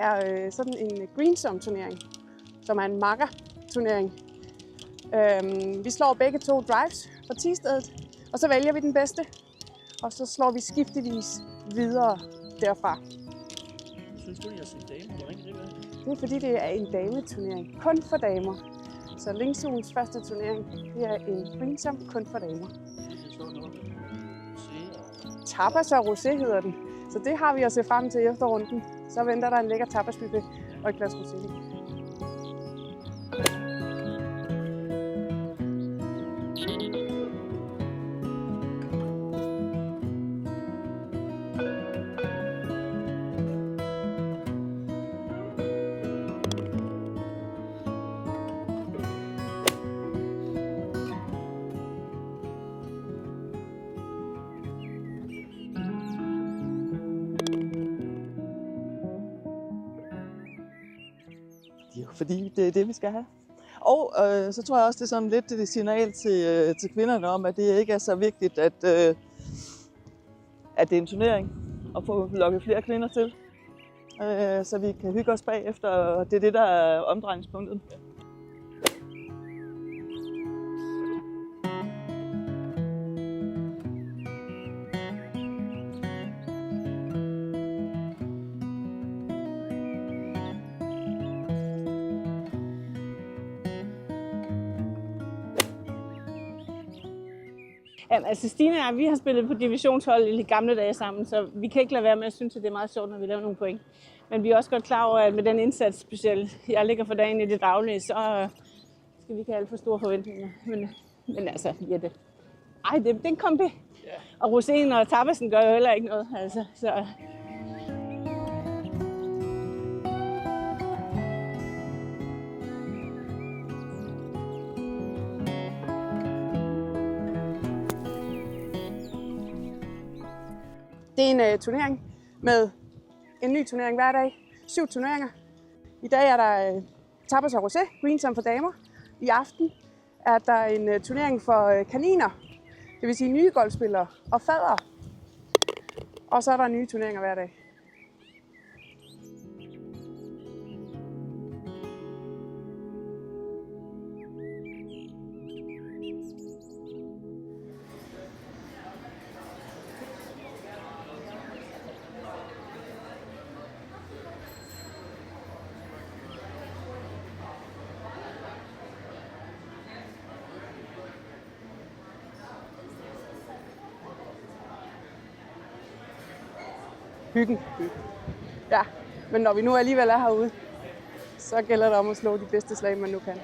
er sådan en greensome-turnering, som er en makker-turnering. Vi slår begge 2 drives fra teestedet, og så vælger vi den bedste. Og så slår vi skiftevis videre derfra. Jeg synes kun, jeg synes damer. Hvor længe det var? Det er fordi, det er en dameturnering. Kun for damer. Så Lingzoens første turnering, det er en greensome kun for damer. Tapas og rosé hedder den. Så det har vi at se frem til efter runden. Så venter der en lækker tapasbuffet og et glas rosé. Fordi det er det, vi skal have. Og så tror jeg også, det er sådan lidt det signal til kvinderne om, at det ikke er så vigtigt, at det er en turnering, og få lukket flere kvinder til, så vi kan hygge os bagefter. Det er det, der er omdrejningspunktet. Ja, altså Stine og jeg, vi har spillet på divisionshold i de gamle dage sammen, så vi kan ikke lade være med at synes, at det er meget sjovt, når vi laver nogle point. Men vi er også godt klar over, at med den indsats, specielt jeg ligger for dagen i det daglige, så skal vi ikke have alt for store forventninger. Men altså, Jette, det er en kombi. Og rosén og tapasen gør jo heller ikke noget. Altså, så. Det er en turnering med en ny turnering hver dag. 7 turneringer. I dag er der tapas og rosé, greensome for damer. I aften er der en turnering for kaniner, det vil sige nye golfspillere og faddere. Og så er der nye turneringer hver dag. Hyggen. Ja, men når vi nu alligevel er herude, så gælder det om at slå de bedste slag, man nu kan.